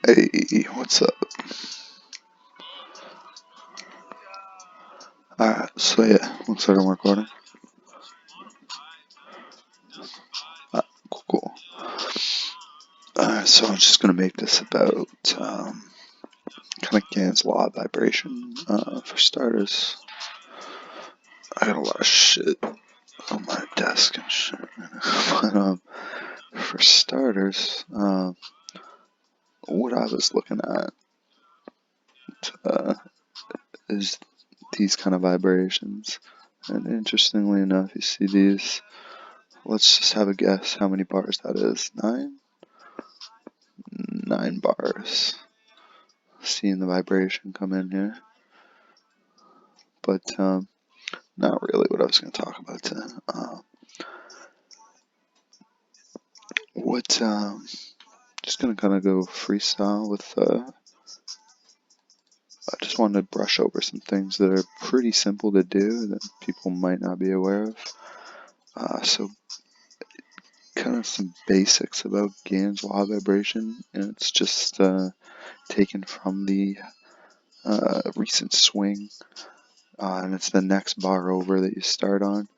Hey, what's up? Alright, so yeah, looks like I'm recording. Cool, cool. Alright, so I'm just gonna make this about kind of Gann's law of vibration. For starters, I got a lot of shit on my desk and shit. But for starters, what I was looking at uh, is these kind of vibrations. And interestingly enough, you see these. Let's just have a guess how many bars that is. 9? 9 bars. Seeing the vibration come in here. But not really what I was going to talk about today. What just going to kind of go freestyle with. I just wanted to brush over some things that are pretty simple to do that people might not be aware of. So kind of some basics about Gann's law of vibration, and it's just taken from the recent swing, and it's the next bar over that you start on,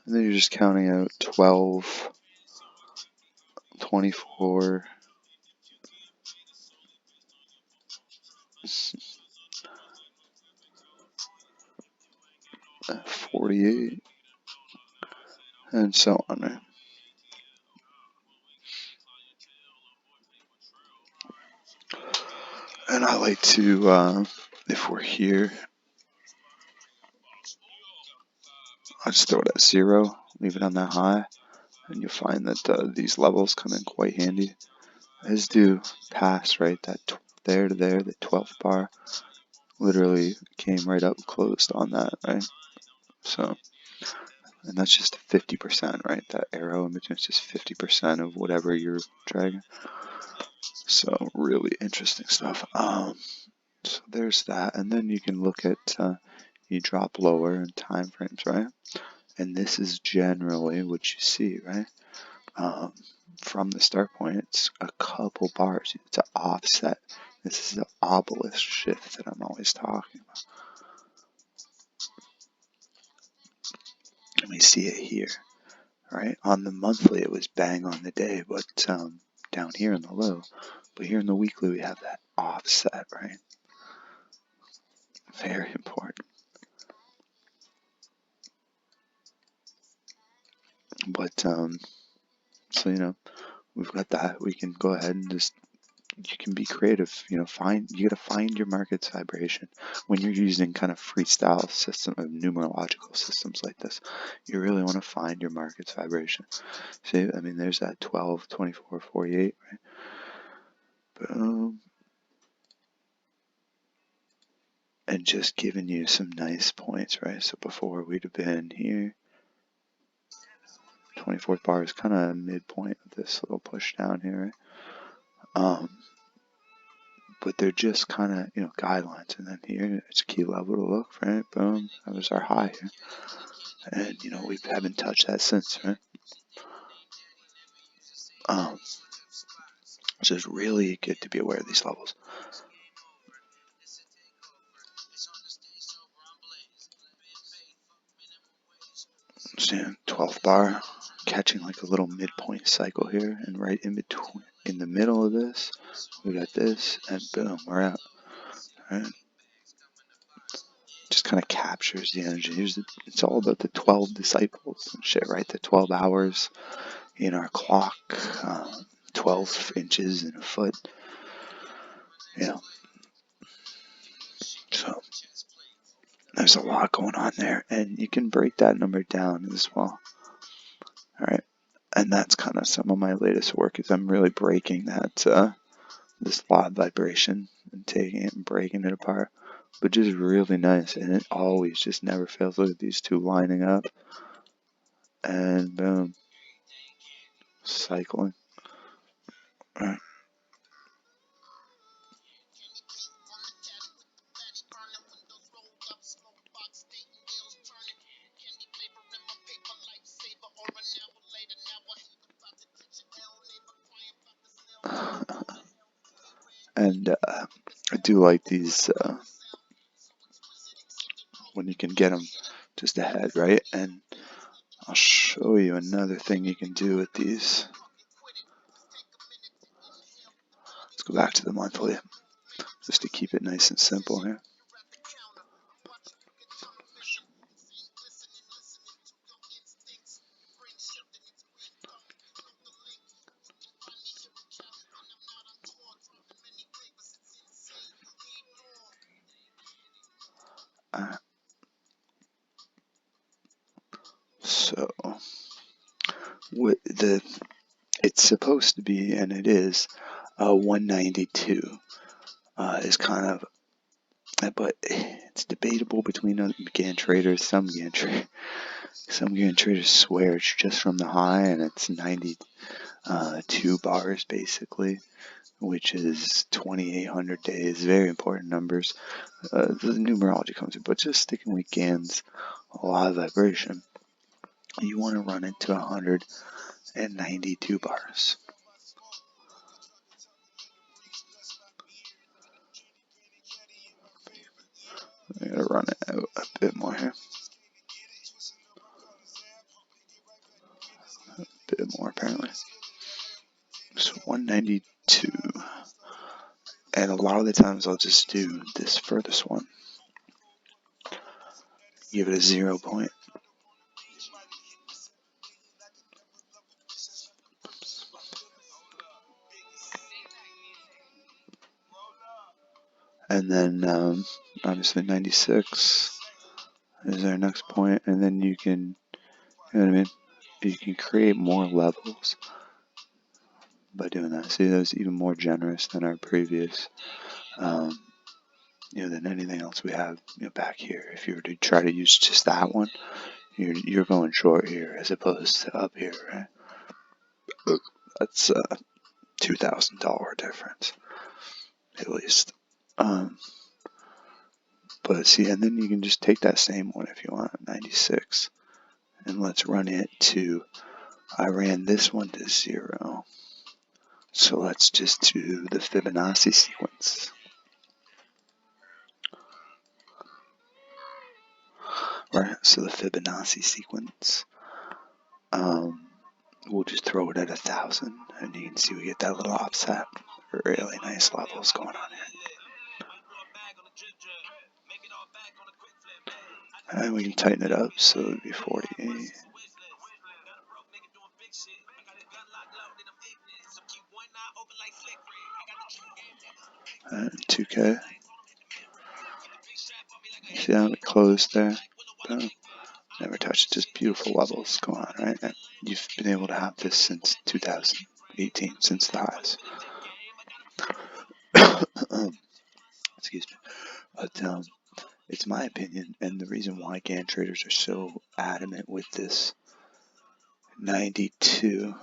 and then you're just counting out 12, 24, 48, and so on. Right? And I like to, if we're here, I just throw it at 0, leave it on that high, and you'll find that these levels come in quite handy. As do pass, right? That there to there, the 12th bar, literally came right up closed on that, right? So, and that's just 50%, right? That arrow in between is just 50% of whatever you're dragging. So, really interesting stuff. So there's that, and then you can look at you drop lower in time frames, right? And this is generally what you see, right? Um, from the start point, it's a couple bars. It's an offset. This is the obelisk shift that I'm always talking about. And we see it here, right? On the monthly, it was bang on the day, but down here in the low. But here in the weekly, we have that offset, right? Very important. But so we've got that. We can go ahead and just you can be creative. You gotta find your market's vibration when you're using kind of freestyle system of numerological systems like this. You really want to find your market's vibration. See, I mean, there's that 12, 24, 48, right? Boom. And just giving you some nice points, right? So before we'd have been here. 24th bar is kind of midpoint of this little push down here, right? But they're just kind of, guidelines. And then here, it's a key level to look, right? Boom. That was our high here. And, we haven't touched that since, right? So it's really good to be aware of these levels. So, 12th bar, catching like a little midpoint cycle here, and right in between, in the middle of this, we got this, and boom, we're out. Right? Just kind of captures the energy. It's all about the 12 disciples and shit, right? The 12 hours in our clock, 12 inches in a foot. So there's a lot going on there, and you can break that number down as well. All right, and that's kind of some of my latest work. Is I'm really breaking that this law of vibration and taking it and breaking it apart, but just really nice, and it always just never fails. Look at these two lining up, and boom, cycling. All right. And I do like these when you can get them just ahead, right? And I'll show you another thing you can do with these. Let's go back to the monthly, just to keep it nice and simple here. Uh, so what it's supposed to be, and it is 192 is kind of, but it's debatable between GAN traders. Some GAN traders swear it's just from the high, and it's 92 bars basically, which is 2,800 days. Very important numbers. The numerology comes in, but just sticking with GAN's law of vibration, you want to run it to 192 bars. I'm going to run it out a bit more here. A bit more apparently. So 192. And a lot of the times I'll just do this furthest one. Give it a 0 point. And then obviously 96 is our next point. And then you can, you know what I mean? You can create more levels by doing that. See, that was even more generous than our previous, than anything else we have, back here. If you were to try to use just that one, you're going short here as opposed to up here, right? That's a $2,000 difference, at least. But see, and then you can just take that same one if you want, 96, and let's run it to, I ran this one to 0. So let's just do the Fibonacci sequence. Right, so the Fibonacci sequence, we'll just throw it at 1,000, and you can see we get that little offset. Really nice levels going on here. And we can tighten it up, so it would be 48. And 2K. See how it closed there? Boom. Never touched. Just beautiful levels going on, right? And you've been able to have this since 2018, since the highs. Excuse me. But it's my opinion, and the reason why GAN traders are so adamant with this 92,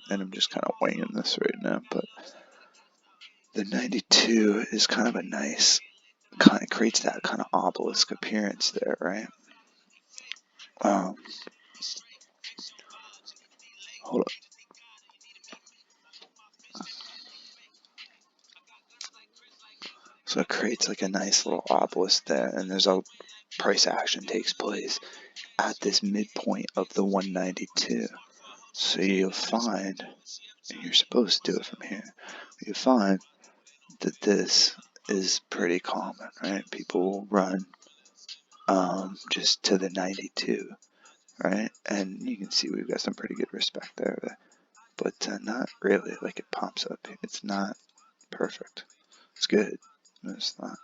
and I'm just kind of weighing this right now, but the 92 is kind of a nice, kind of creates that kind of obelisk appearance there, right? Hold up. So it creates like a nice little obelisk there, and there's a price action takes place at this midpoint of the 192. So you'll find, and you're supposed to do it from here, you find that this is pretty common, right? People will run just to the 92, right? And you can see we've got some pretty good respect there, but not really. Like it pops up. It's not perfect. It's good. It's not.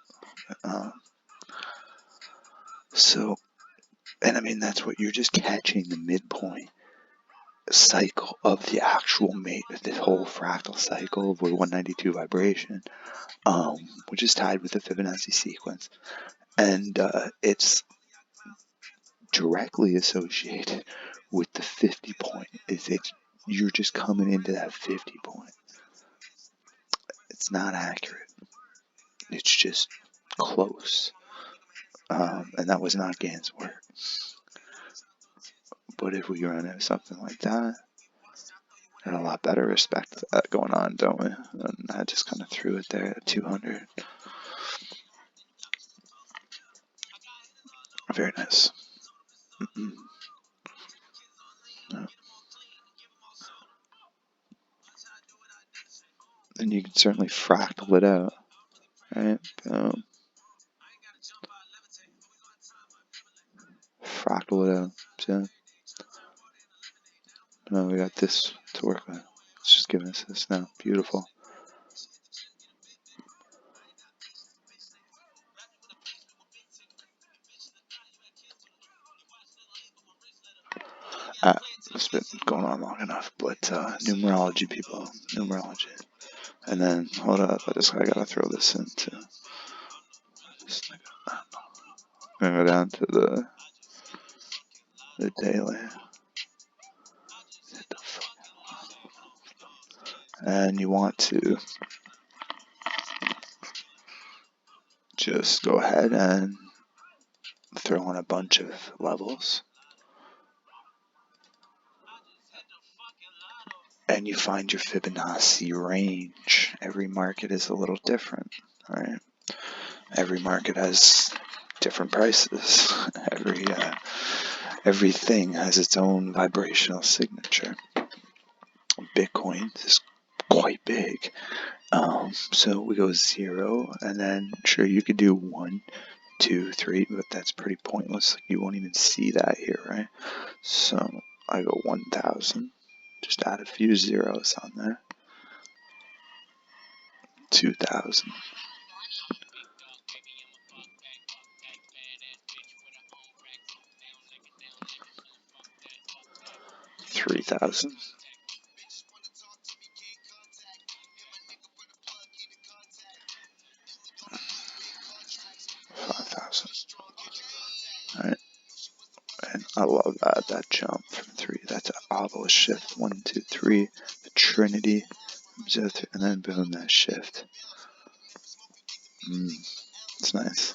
So, and I mean that's what you're just catching the midpoint cycle of the actual this whole fractal cycle of 192 vibration, which is tied with the Fibonacci sequence, and it's directly associated with the 50 point. You're just coming into that 50 point. It's not accurate. It's just close, and that was not GAN's work. But if we run into something like that, And a lot better respect to that going on, don't we? And I just kind of threw it there at 200. Very nice. Mm-mm. Yeah. And you can certainly fractal it out, right? Boom. Fractal it out. So now we got this to work with. It's just giving us this now. Beautiful. It's been going on long enough, but numerology, people, numerology. And then, hold up, I gotta throw this into. I'm gonna go down to the daily. And you want to just go ahead and throw in a bunch of levels. And you find your Fibonacci range. Every market is a little different, right? Every market has different prices. Everything has its own vibrational signature. Bitcoin is quite big. So we go 0, and then sure you could do 1, 2, 3, but that's pretty pointless. You won't even see that here, right? So I go 1,000. Just add a few zeros on there. 2,000. 3,000. 5,000. Alright. And I love that jump from 3. That's an obelisk shift. 1, 2, 3. The Trinity. And then boom, that shift. It's nice.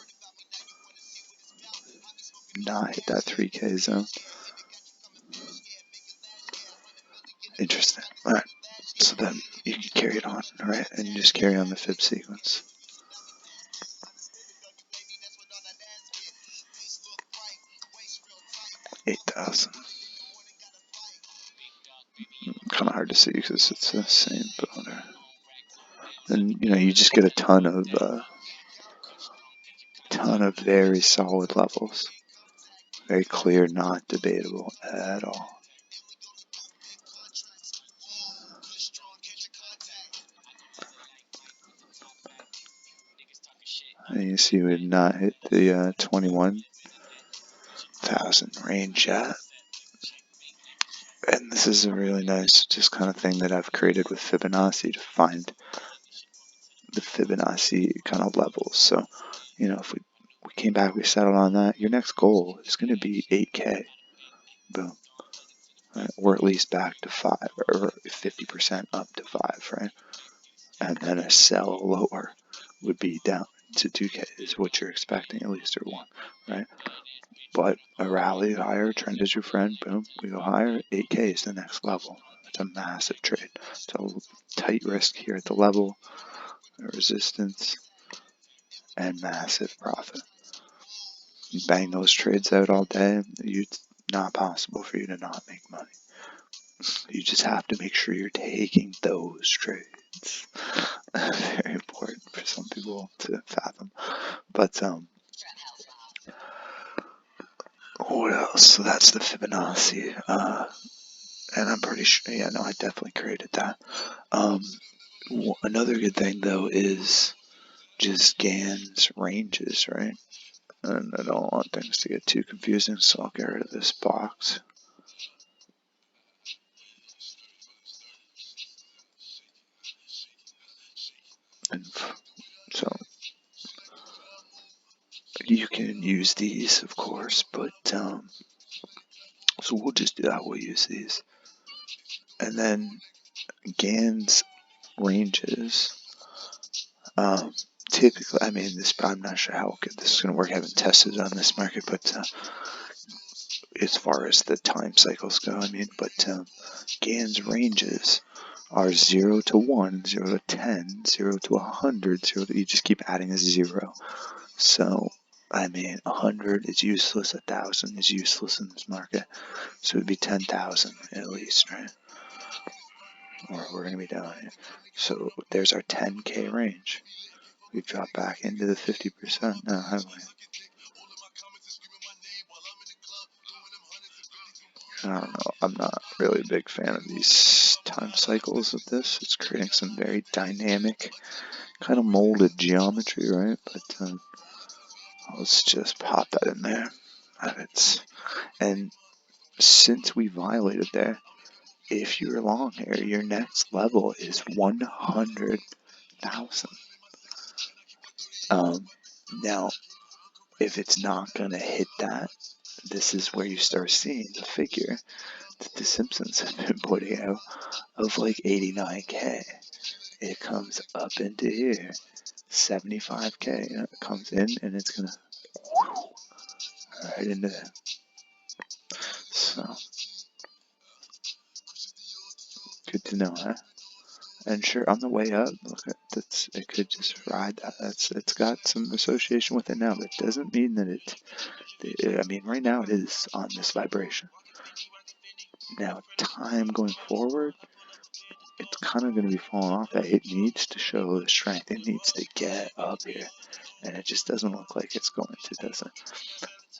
Not hit that 3K zone. Interesting. Alright. So then you can carry it on, alright? And you just carry on the fib sequence. 8,000. Kind of hard to see because it's the same boner. Then you just get a ton of very solid levels. Very clear, not debatable at all. And you see we did not hit the 21,000 range yet. And this is a really nice just kind of thing that I've created with Fibonacci to find the Fibonacci kind of levels. So, if we came back, we settled on that, your next goal is going to be 8K. Boom. Right? Or at least back to 5, or 50% up to 5, right? And then a sell lower would be down to 2K is what you're expecting, at least, or 1, right? But a rally higher, trend is your friend, boom, we go higher, 8K is the next level. It's a massive trade. It's a tight risk here at the level, resistance, and massive profit. You bang those trades out all day, it's not possible for you to not make money. You just have to make sure you're taking those trades. Very important for some people to fathom. But what else? So that's the Fibonacci. And I'm pretty sure, yeah, no, I definitely created that. Another good thing though is just Gann's ranges, right? And I don't want things to get too confusing, so I'll get rid of this box. And so you can use these, of course, but so we'll just do that. We'll use these, and then Gann's ranges. Typically, I'm not sure how good this is going to work. I haven't tested on this market, but as far as the time cycles go, I mean, but Gann's ranges are 0 to 1, 0 to 10, 0 to 100, 0 to, you just keep adding a 0. So, I mean, 100 is useless, 1,000 is useless in this market. So it would be 10,000 at least, right? Or we're going to be down here. So there's our 10K range. We've dropped back into the 50% now, haven't we? I don't know. I'm not really a big fan of these time cycles of this. It's creating some very dynamic, kind of molded geometry, right? But let's just pop that in there. And since we violated there, if you're long here, your next level is 100,000. Now, if it's not going to hit that, this is where you start seeing the figure that the Simpsons have been putting out of like 89K. It comes up into here, 75K. It comes in and it's going to right into there. So, good to know, huh? And sure, on the way up, look, it could just ride that. It's got some association with it now, but it doesn't mean that I mean, right now it is on this vibration. Now, time going forward, it's kind of going to be falling off that. It needs to show the strength. It needs to get up here, and it just doesn't look like it's going to, does it?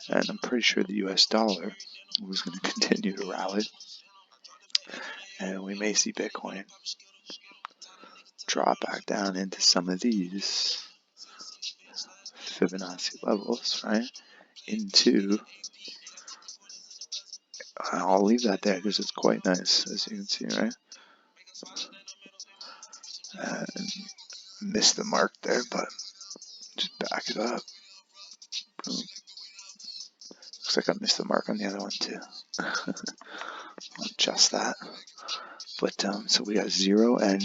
And I'm pretty sure the US dollar was going to continue to rally, and we may see Bitcoin drop back down into some of these Fibonacci levels, right? Into, I'll leave that there because it's quite nice, as you can see, right? And missed the mark there, but just back it up. Boom. Looks like I missed the mark on the other one too. I'll adjust that. But so we got 0, and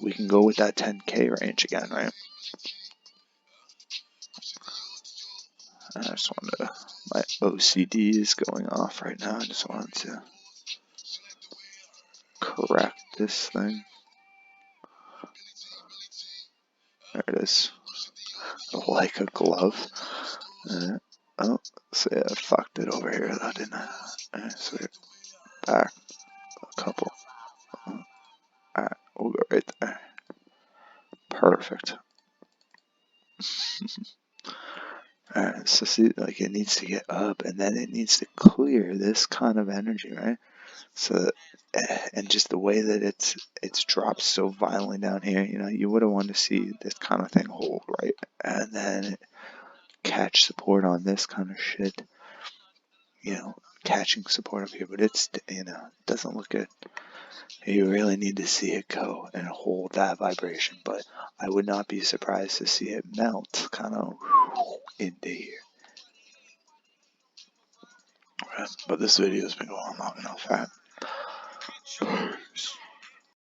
we can go with that 10K range again, right? I just wanted to, my OCD is going off right now. I just wanted to correct this thing. There it is. Like a glove. Oh, so yeah, I fucked it over here though, didn't I? Alright, so we're back a couple. Alright, we'll go right there. Perfect. Alright, so see, like it needs to get up and then it needs to clear this kind of energy, right? So, and just the way that it's dropped so violently down here, you know, you would have wanted to see this kind of thing hold, right? And then catch support on this kind of shit, you know, catching support up here, but it's, you know, it doesn't look good. You really need to see it go and hold that vibration, but I would not be surprised to see it melt kind of into here. Right, but this video has been going on long enough, right?